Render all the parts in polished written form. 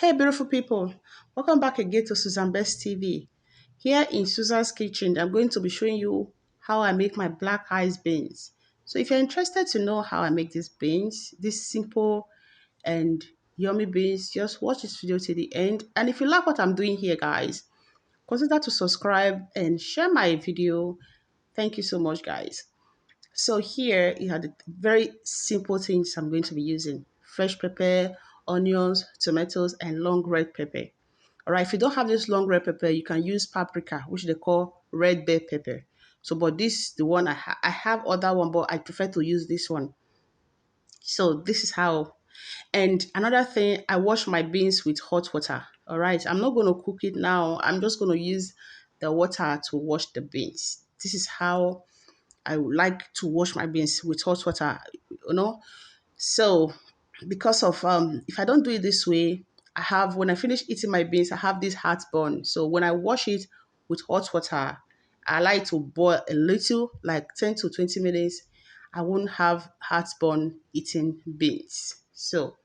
Hey, beautiful people, welcome back again to Susan Best TV. Here in Susan's Kitchen, I'm going to be showing you how I make my black eyes beans. So, if you're interested to know how I make these beans, this simple and yummy beans, just watch this video to the end. And if you like what I'm doing here, guys, consider to subscribe and share my video. Thank you so much, guys. So here you have the very simple things I'm going to be using. Fresh pepper, onions, tomatoes, and long red pepper. All right, if you don't have this long red pepper, you can use paprika, which they call red bell pepper. So, but this the one I have other one, but I prefer to use this one. So this is how. And another thing, I wash my beans with hot water. All right, I'm not going to cook it now. I'm just going to use the water to wash the beans. This is how I would like to wash my beans with hot water, you know. So because of if I don't do it this way, I have when I finish eating my beans, I have this heartburn. So when I wash it with hot water, I like to boil a little, like 10 to 20 minutes. I won't have heartburn eating beans. So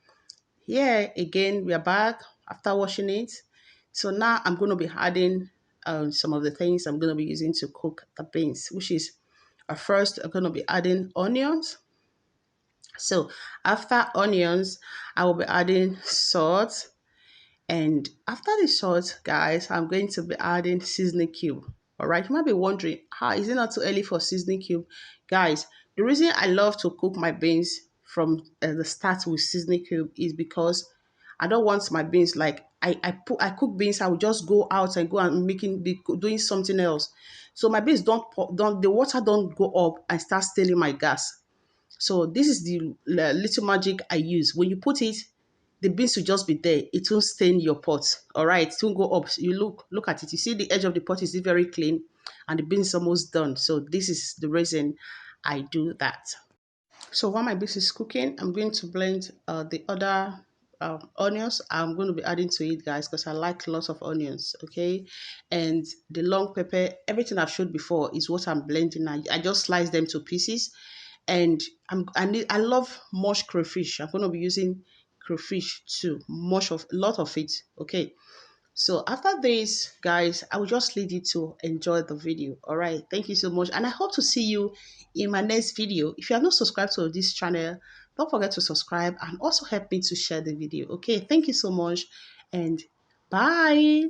here again, we are back after washing it. So now I'm going to be adding some of the things I'm going to be using to cook the beans, which is first I'm going to be adding onions. So after onions, I will be adding salt. And after the salt, guys, I'm going to be adding seasoning cube. All right, you might be wondering, how is it not too early for seasoning cube? Guys, the reason I love to cook my beans from the start with seasoning cube is because I don't want my beans like I cook beans. I will just go out and go and doing something else. So my beans don't the water don't go up and start stealing my gas. So this is the little magic I use. When you put it, the beans will just be there. It won't stain your pot. All right, it won't go up. You look at it. You see the edge of the pot is very clean, and the beans almost done. So this is the reason I do that. So while my beans is cooking, I'm going to blend the other onions. I'm going to be adding to it, guys, because I like lots of onions. Okay, and the long pepper. Everything I've showed before is what I'm blending. I just slice them to pieces, and I love mush crayfish. I'm going to be using crayfish too, much of a lot of it. Okay, so after this, guys, I will just leave you to enjoy the video. All right, thank you so much, and I hope to see you in my next video. If you have not subscribed to this channel, don't forget to subscribe and also help me to share the video. Okay, thank you so much, and bye.